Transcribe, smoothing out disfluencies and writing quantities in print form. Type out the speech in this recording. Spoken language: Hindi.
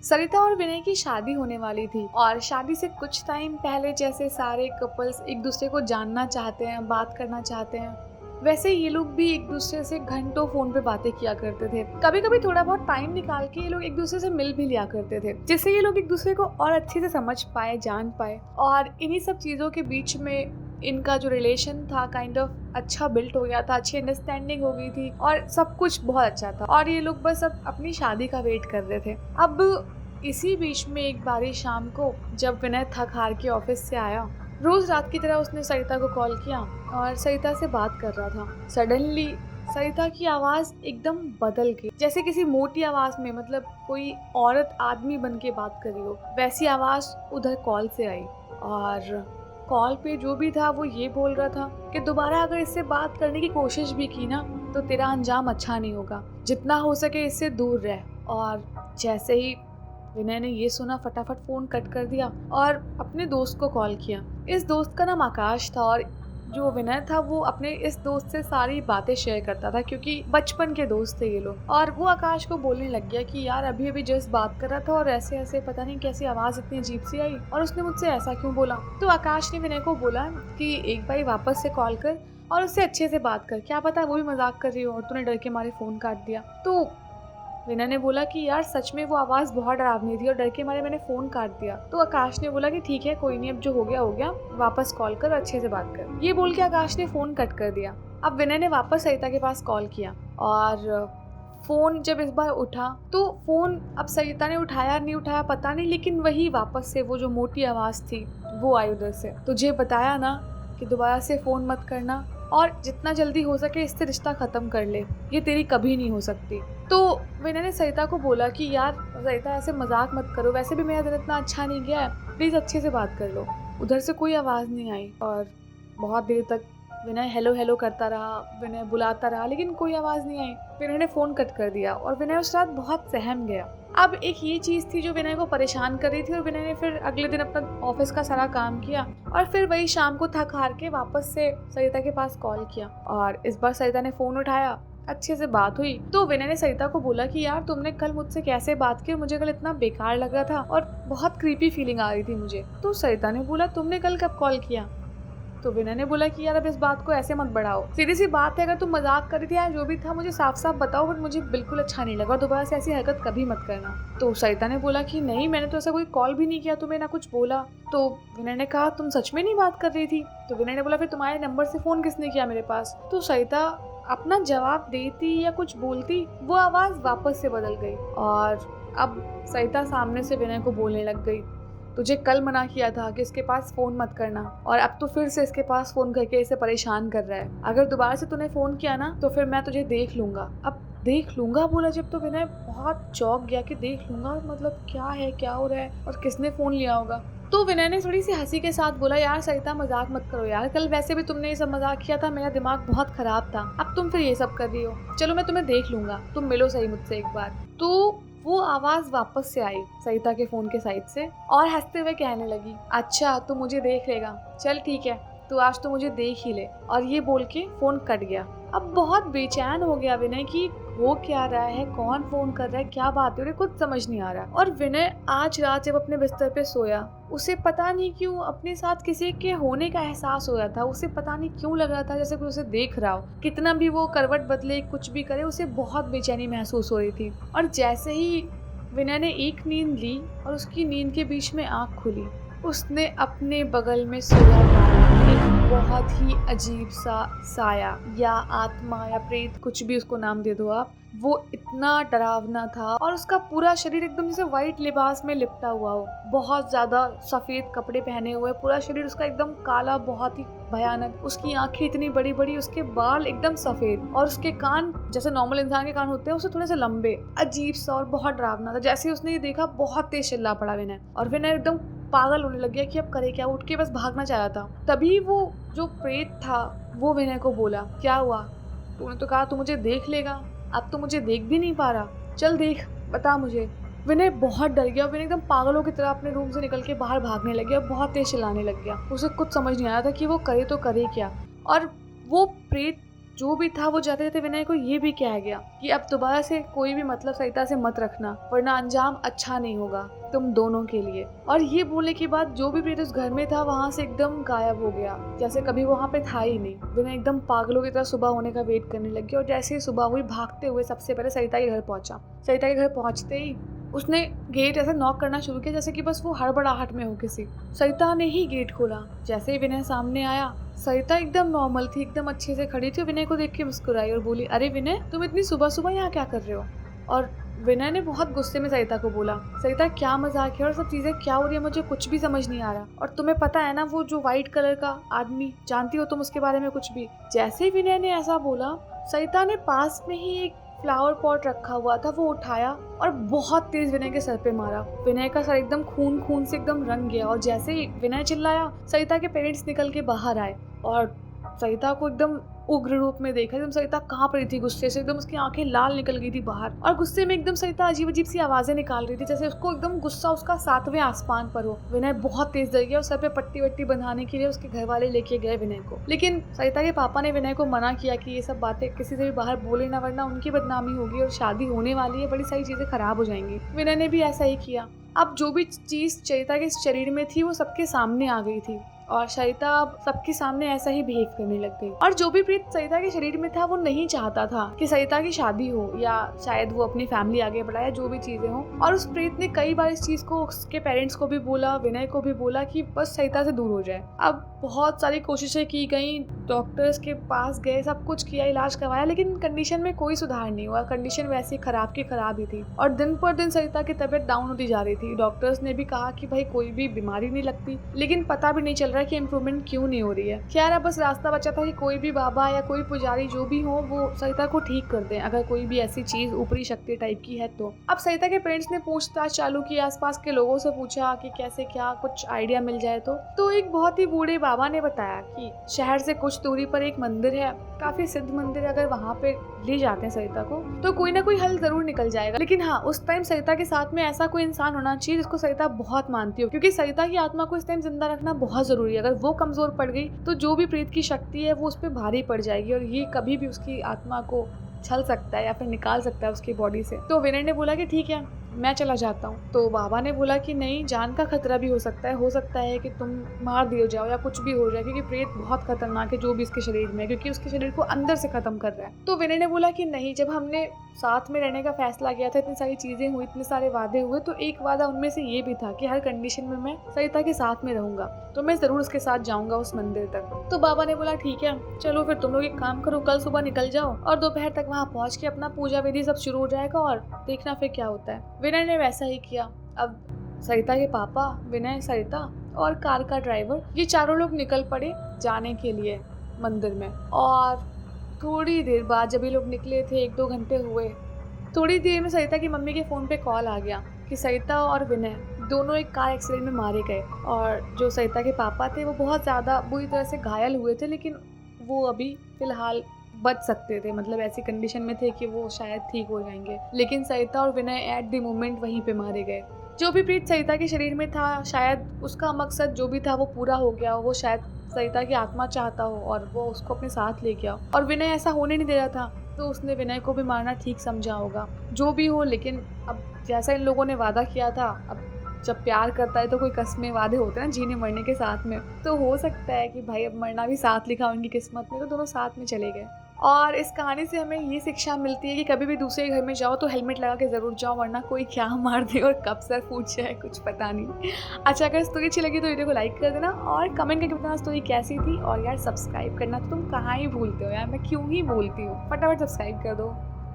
सरिता और विनय की शादी होने वाली थी और शादी से कुछ टाइम पहले जैसे सारे कपल्स एक दूसरे को जानना चाहते हैं, बात करना चाहते हैं, वैसे ये लोग भी एक दूसरे से घंटों फोन पे बातें किया करते थे। कभी कभी थोड़ा बहुत टाइम निकाल के ये लोग एक दूसरे से मिल भी लिया करते थे, जिससे ये लोग एक दूसरे को और अच्छे से समझ पाए, जान पाए। और इन्हीं सब चीज़ों के बीच में इनका जो रिलेशन था काइंड ऑफ अच्छा बिल्ट हो गया था, अच्छी अंडरस्टैंडिंग हो गई थी और सब कुछ बहुत अच्छा था। और ये लोग बस अब अपनी शादी का वेट कर रहे थे। अब इसी बीच में एक बारी शाम को जब विनय थक हार के ऑफिस से आया, रोज रात की तरह उसने सरिता को कॉल किया और सरिता से बात कर रहा था। सडनली सरिता की आवाज एकदम बदल गई, जैसे किसी मोटी आवाज में, मतलब कोई औरत आदमी बन के बात कर रही हो, वैसी आवाज उधर कॉल से आई। और कॉल पे जो भी था वो ये बोल रहा था कि दोबारा अगर इससे बात करने की कोशिश भी की ना तो तेरा अंजाम अच्छा नहीं होगा, जितना हो सके इससे दूर रह। और जैसे ही विनय ने ये सुना, फटाफट फोन कट कर दिया और अपने दोस्त को कॉल किया। इस दोस्त का नाम आकाश था और जो विनय था वो अपने इस दोस्त से सारी बातें शेयर करता था, क्योंकि बचपन के दोस्त थे ये लोग। और वो आकाश को बोलने लग गया कि यार अभी अभी जस्ट बात कर रहा था और ऐसे ऐसे पता नहीं कैसी आवाज इतनी अजीब सी आई और उसने मुझसे ऐसा क्यों बोला। तो आकाश ने विनय को बोला कि एक बार वापस से कॉल कर और उससे अच्छे से बात कर, क्या पता वो भी मजाक कर रही हो और तूने डर के मारे फोन काट दिया। तो विनय ने बोला कि यार सच में वो आवाज़ बहुत डरावनी थी और डर के मारे मैंने फ़ोन काट दिया। तो आकाश ने बोला कि ठीक है, कोई नहीं, अब जो हो गया, वापस कॉल कर, अच्छे से बात कर। ये बोल के आकाश ने फ़ोन कट कर दिया। अब विनय ने वापस सरिता के पास कॉल किया और फ़ोन जब इस बार उठा तो फ़ोन अब सरिता ने उठाया नहीं उठाया पता नहीं, लेकिन वही वापस से वो जो मोटी आवाज़ थी वो आई उधर से, तुझे बताया ना कि दोबारा से फ़ोन मत करना और जितना जल्दी हो सके इससे रिश्ता ख़त्म कर ले, ये तेरी कभी नहीं हो सकती। तो विनय ने सरिता को बोला कि यार सरिता ऐसे मजाक मत करो, वैसे भी मेरा दिन इतना अच्छा नहीं गया है, प्लीज़ अच्छे से बात कर लो। उधर से कोई आवाज़ नहीं आई और बहुत देर तक विनय हेलो हेलो करता रहा, विनय बुलाता रहा, लेकिन कोई आवाज़ नहीं आई। विनय ने फ़ोन कट कर दिया और विनय उस रात बहुत सहम गया। अब एक ये चीज़ थी जो विनय को परेशान कर रही थी और विनय ने फिर अगले दिन अपना ऑफिस का सारा काम किया और फिर वही शाम को थक हार के वापस से सरिता के पास कॉल किया। और इस बार सरिता ने फ़ोन उठाया, अच्छे से बात हुई। तो विनय ने सरिता को बोला कि यार तुमने कल मुझसे कैसे बात की, मुझे कल इतना बेकार लग रहा था और बहुत क्रीपी फीलिंग आ रही थी मुझे। तो सरिता ने बोला तुमने कल कब कॉल किया? तो विनय ने बोला कि यार अब इस बात को ऐसे मत बढ़ाओ, सीधी सी बात है, अगर तुम मजाक कर रही थी या जो भी था मुझे साफ साफ बताओ, बट मुझे बिल्कुल अच्छा नहीं लगा, दोबारा से ऐसी हरकत कभी मत करना। तो सरिता ने बोला कि नहीं, मैंने तो ऐसा कोई कॉल भी नहीं किया तुम्हें, ना कुछ बोला। तो विनय ने कहा तुम सच में नहीं बात कर रही थी? तो विनय ने बोला फिर तुम्हारे नंबर से फ़ोन किसने किया मेरे पास? तो सरिता अपना जवाब देती या कुछ बोलती, वो आवाज़ वापस से बदल गई और अब सरिता सामने से विनय को बोलने लग गई, तुझे कल मना किया था कि इसके पास फ़ोन मत करना और अब तो फिर से इसके पास फ़ोन करके इसे परेशान कर रहा है। अगर दोबारा से तूने फ़ोन किया ना तो फिर मैं तुझे देख लूँगा। अब देख लूँगा बोला जब, तो विनय बहुत चौंक गया कि देख लूँगा मतलब क्या है, क्या हो रहा है और किसने फ़ोन लिया होगा। तो विनय ने थोड़ी सी हंसी के साथ बोला, यार सरिता मजाक मत करो यार, कल वैसे भी तुमने ये सब मजाक किया था, मेरा दिमाग बहुत ख़राब था, अब तुम फिर ये सब कर रही हो, चलो मैं तुम्हें देख लूँगा, तुम मिलो सही मुझसे एक बार। तो वो आवाज़ वापस से आई सरिता के फ़ोन के साइड से और हंसते हुए कहने लगी, अच्छा तू मुझे देख लेगा, चल ठीक है, तू आज तो मुझे देख ही ले। और ये बोल के फ़ोन कट गया। अब बहुत बेचैन हो गया विनय कि हो क्या रहा है, कौन फ़ोन कर रहा है, क्या बात है, कुछ समझ नहीं आ रहा। और विनय आज रात जब अपने बिस्तर पे सोया, उसे पता नहीं क्यों अपने साथ किसी के होने का एहसास हो रहा था। उसे पता नहीं क्यों लग रहा था जैसे कोई उसे देख रहा हो, कितना भी वो करवट बदले, कुछ भी करे, उसे बहुत बेचैनी महसूस हो रही थी। और जैसे ही विनय ने एक नींद ली और उसकी नींद के बीच में आँख खुली, उसने अपने बगल में सोया पाया एक बहुत ही अजीब सा साया या आत्मा या प्रेत, कुछ भी उसको नाम दे दो आप, वो इतना डरावना था और उसका पूरा शरीर एकदम जैसे वाइट लिबास में लिपटा हुआ हो, बहुत ज़्यादा सफ़ेद कपड़े पहने हुए, पूरा शरीर उसका एकदम काला, बहुत ही भयानक, उसकी आंखें इतनी बड़ी बड़ी, उसके बाल एकदम सफ़ेद और उसके कान जैसे नॉर्मल इंसान के कान होते हैं उससे थोड़े से लंबे, अजीब सा और बहुत डरावना था। जैसे ही उसने ये देखा बहुत तेज चिल्ला पड़ा विनय और विनय एकदम पागल होने लग गया कि अब करे क्या, उठ के बस भागना चाह रहा था। तभी वो जो प्रेत था वो विनय को बोला, क्या हुआ, तूने तो कहा तू मुझे देख लेगा, अब तो मुझे देख भी नहीं पा रहा, चल देख, बता मुझे। विनय बहुत डर गया, विनय एकदम पागलों की तरह अपने रूम से निकल के बाहर भागने लग गया, बहुत तेज चिल्लाने लग गया। उसे कुछ समझ नहीं आ रहा था कि वो करे तो करे क्या। और वो प्रेत जो भी था वो जाते जाते विनय को ये भी कह गया कि अब दोबारा से कोई भी मतलब सरिता से मत रखना, वरना अंजाम अच्छा नहीं होगा तुम दोनों के लिए। और ये बोलने के बाद जो भी प्रेत उस घर में था वहाँ से एकदम गायब हो गया, जैसे कभी वहाँ पे था ही नहीं। विनय एकदम पागलों की तरह सुबह होने का वेट करने लग गया और जैसे ही सुबह हुई भागते हुए सबसे पहले सरिता के घर पहुंचा। सरिता के घर पहुंचते ही उसने गेट ऐसे नॉक करना शुरू किया जैसे कि बस वो हड़बड़ाहट में हो किसी। सरिता ने ही गेट खोला। जैसे ही विनय सामने आया, सरिता एकदम नॉर्मल थी, एकदम अच्छे से खड़ी थी। विनय को देख के मुस्कुराई और बोली, अरे विनय, तुम इतनी सुबह सुबह यहाँ क्या कर रहे हो? और विनय ने बहुत गुस्से में सरिता को बोला, सरिता क्या मजाक है और सब चीजें क्या हो रही है, मुझे कुछ भी समझ नहीं आ रहा। और तुम्हें पता है ना वो जो व्हाइट कलर का आदमी, जानती हो तुम उसके बारे में कुछ भी? जैसे ही विनय ने ऐसा बोला, सरिता ने पास में ही एक फ्लावर पॉट रखा हुआ था वो उठाया और बहुत तेज विनय के सर पे मारा। विनय का सर एकदम खून खून से एकदम रंग गया और जैसे ही विनय चिल्लाया, सरिता के पेरेंट्स निकल के बाहर आए और सरिता को एकदम उग्र रूप में देखा। एकदम सरिता कांप रही थी गुस्से से, एकदम उसकी आंखें लाल निकल गई थी बाहर और गुस्से में एकदम सरिता अजीब अजीब सी आवाजें निकाल रही थी, जैसे उसको एकदम गुस्सा उसका 7वें आसमान पर हो। विनय बहुत तेज डर गया और सर पे पट्टी वट्टी बंधाने के लिए उसके घर वाले लेके गए विनय को। लेकिन सरिता के पापा ने विनय को मना किया कि ये सब बातें किसी से भी बाहर बोले ना, वरना उनकी बदनामी होगी और शादी होने वाली है, बड़ी सारी चीजें खराब हो जाएंगी। विनय ने भी ऐसा ही किया। अब जो भी चीज सरिता के शरीर में थी वो सबके सामने आ गई थी और सरिता अब सबके सामने ऐसा ही बिहेव करने लग गई। और जो भी प्रेत सरिता के शरीर में था वो नहीं चाहता था कि सरिता की शादी हो या शायद वो अपनी फैमिली आगे बढ़ाए या जो भी चीजें हो। और उस प्रेत ने कई बार इस चीज को उसके पेरेंट्स को भी बोला, विनय को भी बोला कि बस सरिता से दूर हो जाए। अब बहुत सारी कोशिशें की गई, डॉक्टर्स के पास गए, सब कुछ किया, इलाज करवाया, लेकिन कंडीशन में कोई सुधार नहीं हुआ। कंडीशन वैसे खराब की खराब ही थी और दिन पर दिन सरिता की तबीयत डाउन होती जा रही थी। डॉक्टर्स ने भी कहा कि भाई कोई भी बीमारी नहीं लगती, लेकिन पता भी नहीं चल रहा कि इम्प्रूवमेंट क्यों नहीं हो रही है। खैर अब बस रास्ता बचा था कि कोई भी बाबा या कोई पुजारी जो भी हो वो सरिता को ठीक कर दें, अगर कोई भी ऐसी चीज ऊपरी शक्ति टाइप की है तो। अब सरिता के पेरेंट्स ने पूछताछ चालू की, आसपास के लोगों से पूछा कि कैसे क्या कुछ आइडिया मिल जाए तो एक बहुत ही बूढ़े बाबा ने बताया कि शहर से कुछ दूरी पर एक मंदिर है, काफी सिद्ध मंदिर, अगर वहाँ पे ले जाते हैं सरिता को तो कोई ना कोई हल जरूर निकल जाएगा। लेकिन हाँ, उस टाइम सरिता के साथ में ऐसा कोई इंसान होना चाहिए जिसको सरिता बहुत मानती हो, क्योंकि सरिता की आत्मा को इस टाइम जिंदा रखना बहुत जरूरी है। अगर वो कमजोर पड़ गई तो जो भी प्रेत की शक्ति है वो उस पर भारी पड़ जाएगी और ये कभी भी उसकी आत्मा को छल सकता है या फिर निकाल सकता है उसकी बॉडी से। तो विनय ने बोला कि ठीक है, मैं चला जाता हूँ। तो बाबा ने बोला कि नहीं, जान का खतरा भी हो सकता है कि तुम मार दिए जाओ या कुछ भी हो जाए, क्योंकि प्रेत बहुत खतरनाक है जो भी इसके शरीर में, क्योंकि उसके शरीर को अंदर से खत्म कर रहा है। तो विनय ने बोला कि नहीं, जब हमने साथ में रहने का फैसला किया था, इतनी सारी चीजें हुई, इतने सारे वादे हुए, तो एक वादा उनमें से ये भी था कि हर कंडीशन में मैं सरिता के साथ में रहूंगा, तो मैं जरूर उसके साथ जाऊंगा उस मंदिर तक। तो बाबा ने बोला ठीक है, चलो फिर तुम लोग एक काम करो, कल सुबह निकल जाओ और दोपहर तक वहाँ पहुँच के अपना पूजा विधि सब शुरू हो जाएगा और देखना फिर क्या होता है। विनय ने वैसा ही किया। अब सरिता के पापा, विनय, सरिता और कार का ड्राइवर, ये चारों लोग निकल पड़े जाने के लिए मंदिर में। और थोड़ी देर बाद जब ये लोग निकले थे, 1-2 घंटे हुए, थोड़ी देर में सरिता की मम्मी के फ़ोन पे कॉल आ गया कि सरिता और विनय दोनों एक कार एक्सीडेंट में मारे गए। और जो सरिता के पापा थे वो बहुत ज़्यादा बुरी तरह से घायल हुए थे, लेकिन वो अभी फ़िलहाल बच सकते थे, मतलब ऐसी कंडीशन में थे कि वो शायद ठीक हो जाएंगे। लेकिन सरिता और विनय एट द मोमेंट वहीं पे मारे गए। जो भी प्रेत सरिता के शरीर में था, शायद उसका मकसद जो भी था वो पूरा हो गया हो, वो शायद सरिता की आत्मा चाहता हो और वो उसको अपने साथ ले गया। और विनय ऐसा होने नहीं दे रहा था, तो उसने विनय को भी मारना ठीक समझा होगा। जो भी हो, लेकिन अब जैसा इन लोगों ने वादा किया था, अब जब प्यार करता है तो कोई कस्में वादे होते हैं ना, जीने मरने के साथ में, तो हो सकता है कि भाई अब मरना भी साथ लिखा उनकी किस्मत में, तो दोनों साथ में चले गए। और इस कहानी से हमें ये शिक्षा मिलती है कि कभी भी दूसरे घर में जाओ तो हेलमेट लगा के ज़रूर जाओ, वरना कोई क्या मार दे और कब सर फूट जाए कुछ पता नहीं। अच्छा, अगर स्टोरी अच्छी लगी तो वीडियो को लाइक कर देना और कमेंट करके बताना स्टोरी कैसी थी। और यार सब्सक्राइब करना तो तुम कहाँ ही भूलते हो यार, मैं क्यों ही भूलती हूँ, फटाफट सब्सक्राइब कर दो।